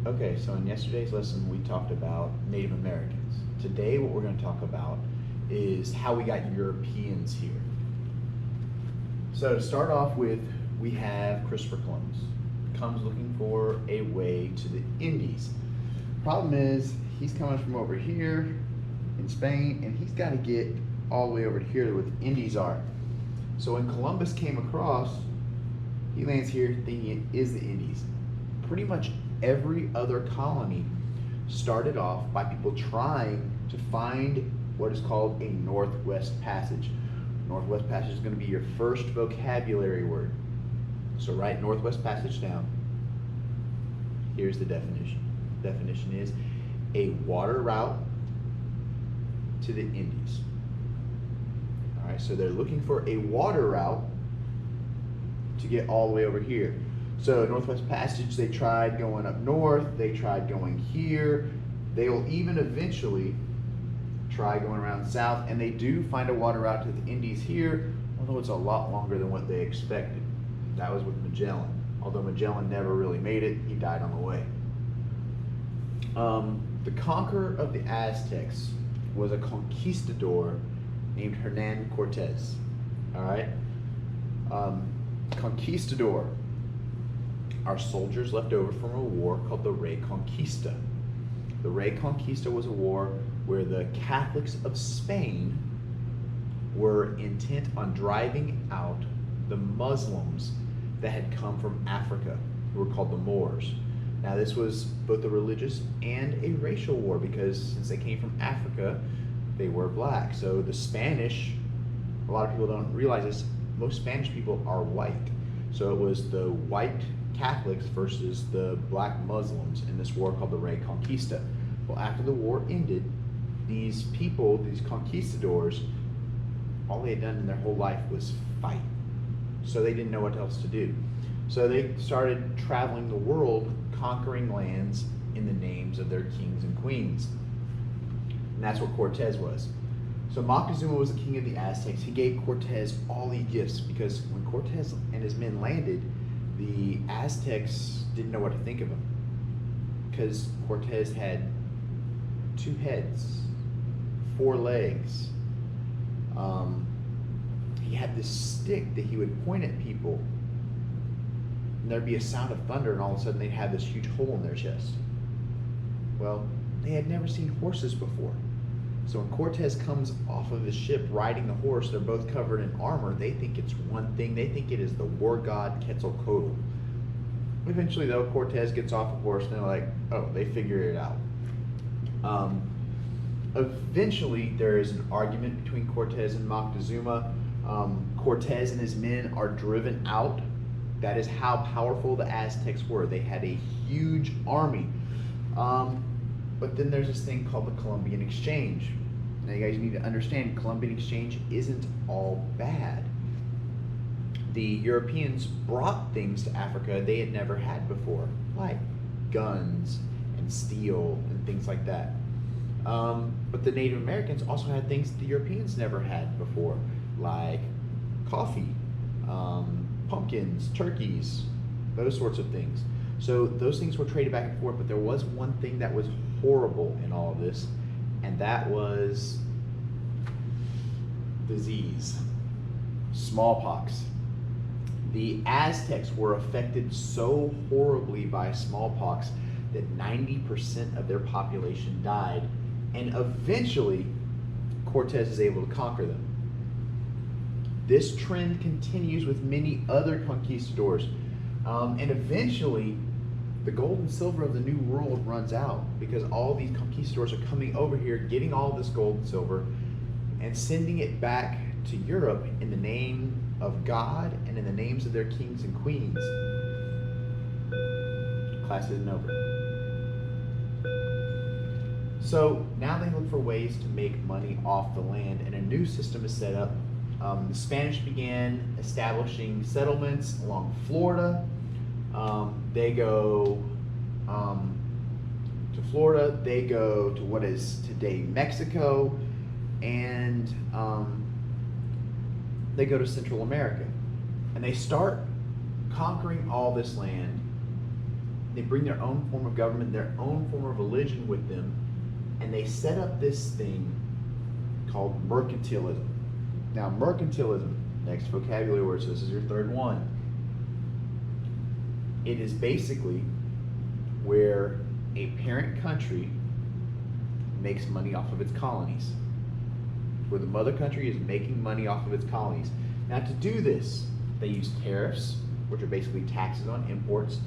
Okay, so in yesterday's lesson we talked about Native Americans. Today what we're going to talk about is how we got Europeans here. So to start off with, we have Christopher Columbus. Comes looking for a way to the Indies. Problem is, he's coming from over here in Spain, and he's got to get all the way over to here where the Indies are. So when Columbus came across, he lands here thinking it is the Indies. Pretty much every other colony started off by people trying to find what is called a Northwest Passage. Northwest Passage is going to be your first vocabulary word. So write Northwest Passage down. Here's the definition. The definition is a water route to the Indies. All right, so they're looking for a water route to get all the way over here. So Northwest Passage, they tried going up north, they tried going here, they will even eventually try going around south, and they do find a water route to the Indies here, although it's a lot longer than what they expected. That was with Magellan. Although Magellan never really made it, he died on the way. The conqueror of the Aztecs was a conquistador named Hernan Cortez. All right? Conquistador are soldiers left over from a war called the Reconquista. The Reconquista was a war where the Catholics of Spain were intent on driving out the Muslims that had come from Africa, who were called the Moors. Now this was both a religious and a racial war because since they came from Africa, they were black. So the Spanish, a lot of people don't realize this, most Spanish people are white. So it was the white Catholics versus the black Muslims in this war called the Reconquista. Well, after the war ended, these people, these conquistadors, all they had done in their whole life was fight. So they didn't know what else to do. So they started traveling the world, conquering lands in the names of their kings and queens. And that's what Cortez was. So Moctezuma was the king of the Aztecs. He gave Cortez all these gifts because when Cortez and his men landed, the Aztecs didn't know what to think of him because Cortez had 2 heads, 4 legs. He had this stick that he would point at people, and there'd be a sound of thunder, and all of a sudden they'd have this huge hole in their chest. Well, they had never seen horses before. So when Cortez comes off of his ship riding the horse, they're both covered in armor. They think it's one thing. They think it is the war god Quetzalcoatl. Eventually, though, Cortez gets off a horse, and they're like, oh, they figure it out. Eventually, there is an argument between Cortez and Moctezuma. Cortez and his men are driven out. That is how powerful the Aztecs were. They had a huge army. But then there's this thing called the Columbian Exchange. Now you guys need to understand, Columbian Exchange isn't all bad. The Europeans brought things to Africa they had never had before, like guns and steel and things like that. But the Native Americans also had things the Europeans never had before, like coffee, pumpkins, turkeys, those sorts of things. So those things were traded back and forth, but there was one thing that was horrible in all of this, and that was disease, smallpox. The Aztecs were affected so horribly by smallpox that 90% of their population died, and eventually Cortez is able to conquer them. This trend continues with many other conquistadors, and eventually the gold and silver of the New World runs out because all these conquistadors are coming over here, getting all this gold and silver, and sending it back to Europe in the name of God and in the names of their kings and queens. Class isn't over. So now they look for ways to make money off the land, and a new system is set up. The Spanish began establishing settlements along Florida. They go to Florida, they go to what is today Mexico, and they go to Central America. And they start conquering all this land they bring their own form of government, their own form of religion with them, and they set up this thing called mercantilism. Now, mercantilism, next vocabulary word, so this is your third one. It is basically where a parent country makes money off of its colonies, where the mother country is making money off of its colonies. Now, to do this, they use tariffs, which are basically taxes on imports,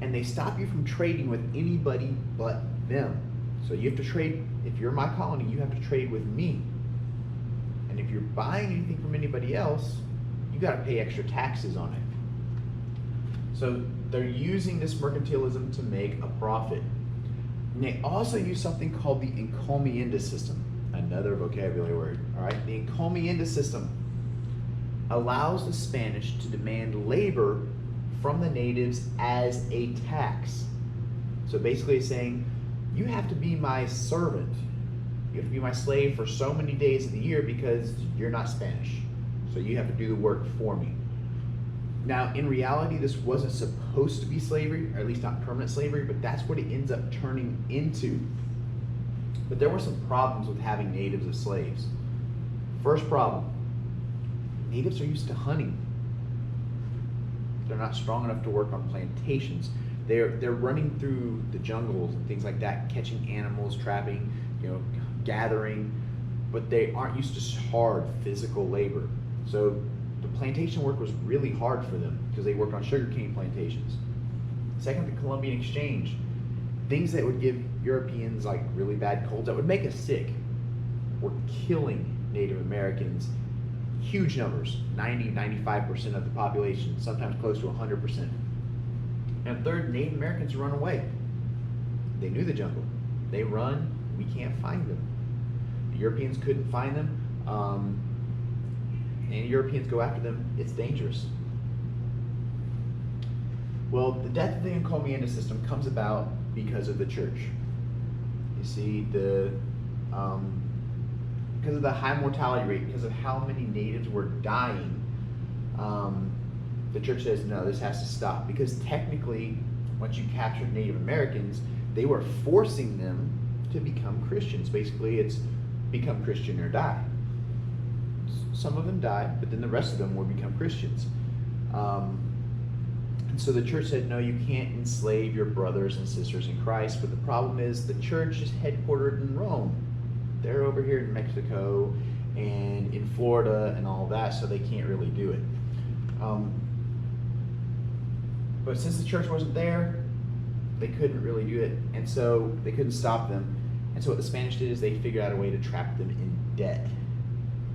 and they stop you from trading with anybody but them. So you have to trade, if you're my colony, you have to trade with me. And if you're buying anything from anybody else, you got to pay extra taxes on it. So they're using this mercantilism to make a profit. And they also use something called the encomienda system, another vocabulary word. All right, the encomienda system allows the Spanish to demand labor from the natives as a tax. So basically it's saying, you have to be my servant. You have to be my slave for so many days of the year because you're not Spanish. So you have to do the work for me. Now, in reality, this wasn't supposed to be slavery, or at least not permanent slavery, but that's what it ends up turning into. But there were some problems with having natives as slaves. First problem, natives are used to hunting. They're not strong enough to work on plantations. They're running through the jungles and things like that, catching animals, trapping, gathering, but they aren't used to hard physical labor. So the plantation work was really hard for them because they worked on sugarcane plantations. Second, the Columbian Exchange. Things that would give Europeans like really bad colds, that would make us sick, were killing Native Americans. Huge numbers, 90-95% of the population, sometimes close to 100%. And third, Native Americans run away. They knew the jungle. They run, we can't find them. The Europeans couldn't find them, and Europeans go after them, it's dangerous. Well, the death of the encomienda system comes about because of the church. You see, because of the high mortality rate, because of how many natives were dying, the church says, no, this has to stop. Because technically, once you captured Native Americans, they were forcing them to become Christians. Basically, it's become Christian or die. Some of them died, but then the rest of them would become Christians. And so the church said, no, you can't enslave your brothers and sisters in Christ. But the problem is the church is headquartered in Rome. They're over here in Mexico and in Florida and all that, so they can't really do it. But since the church wasn't there, they couldn't really do it, and so they couldn't stop them. And so what the Spanish did is they figured out a way to trap them in debt.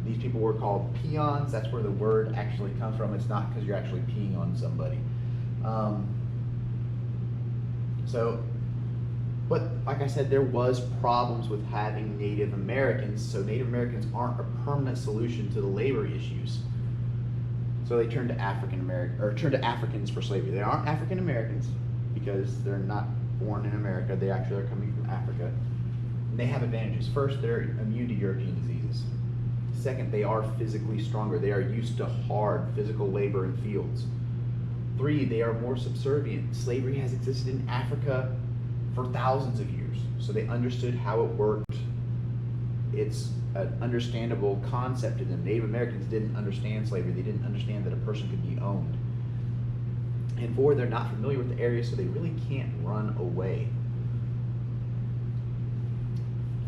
These people were called peons. That's where the word actually comes from. It's not because you're actually peeing on somebody. But like I said, there was problems with having Native Americans, so Native Americans aren't a permanent solution to the labor issues. So they turned to Africans for slavery. They aren't African Americans because they're not born in America. They actually are coming from Africa. And they have advantages. First, they're immune to European diseases. Second, they are physically stronger. They are used to hard physical labor in fields. 3, they are more subservient. Slavery has existed in Africa for thousands of years, so they understood how it worked. It's an understandable concept to them. Native Americans didn't understand slavery. They didn't understand that a person could be owned. And 4, they're not familiar with the area, so they really can't run away.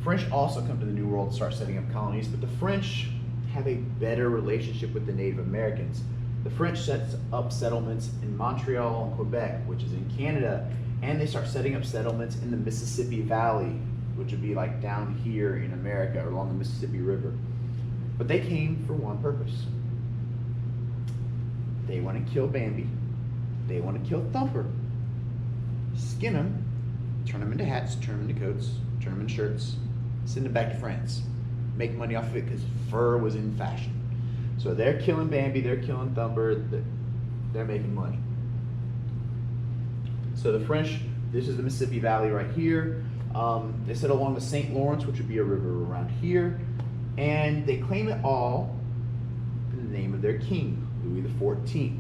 French also come to the New World and start setting up colonies, but the French have a better relationship with the Native Americans. The French sets up settlements in Montreal and Quebec, which is in Canada, and they start setting up settlements in the Mississippi Valley, which would be like down here in America or along the Mississippi River. But they came for one purpose. They want to kill Bambi. They want to kill Thumper. Skin them, turn them into hats, turn them into coats, turn them into shirts, send them back to France. Make money off of it because fur was in fashion. So they're killing Bambi, they're killing Thumper, they're making money. So the French, this is the Mississippi Valley right here. They settle along the St. Lawrence, which would be a river around here. And they claim it all in the name of their king, Louis XIV.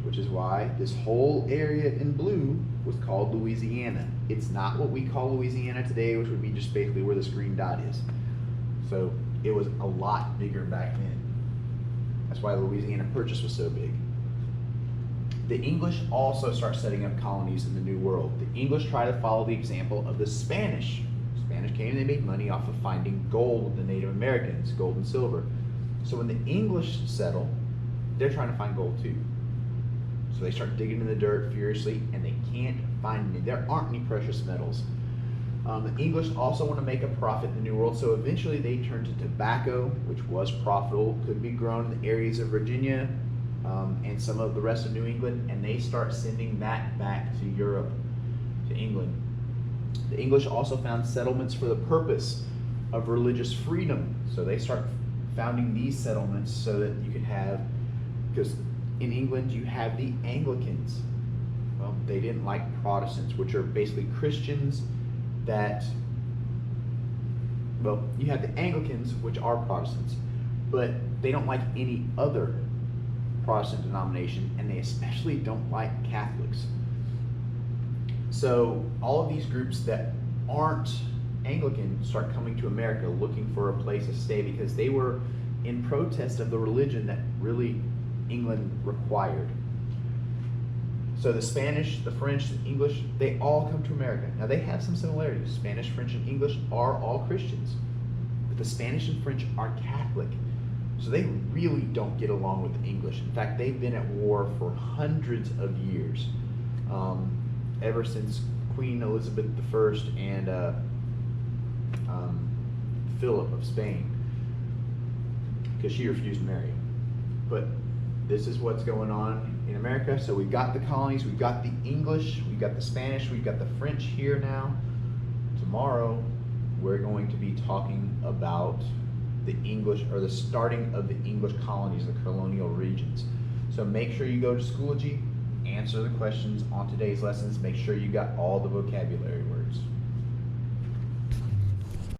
which is why this whole area in blue was called Louisiana. It's not what we call Louisiana today, which would be just basically where this green dot is. So it was a lot bigger back then. That's why the Louisiana Purchase was so big. The English also start setting up colonies in the New World. The English try to follow the example of the Spanish. Spanish came and they made money off of finding gold with the Native Americans, gold and silver. So when the English settle, they're trying to find gold too. So they start digging in the dirt furiously and they can't find any. There aren't any precious metals. The English also want to make a profit in the New World, so eventually they turn to tobacco, which was profitable, could be grown in the areas of Virginia and some of the rest of New England, and they start sending that back to Europe, to England. The English also found settlements for the purpose of religious freedom, so they start founding these settlements so that you could have, because in England you have the Anglicans. Well, they didn't like Protestants, which are basically Christians that, well, you have the Anglicans, which are Protestants, but they don't like any other Protestant denomination, and they especially don't like Catholics. So all of these groups that aren't Anglican start coming to America looking for a place to stay because they were in protest of the religion that really England required. So the Spanish, the French, the English, they all come to America. Now they have some similarities. Spanish, French, and English are all Christians, but the Spanish and French are Catholic. So they really don't get along with the English. In fact, they've been at war for hundreds of years, ever since Queen Elizabeth I and Philip of Spain, because she refused to marry him. But this is what's going on in America. So we've got the colonies, we've got the English, we've got the Spanish, we've got the French here now. Tomorrow, we're going to be talking about the English, or the starting of the English colonies, the colonial regions. So make sure you go to Schoology, answer the questions on today's lessons, make sure you got all the vocabulary words.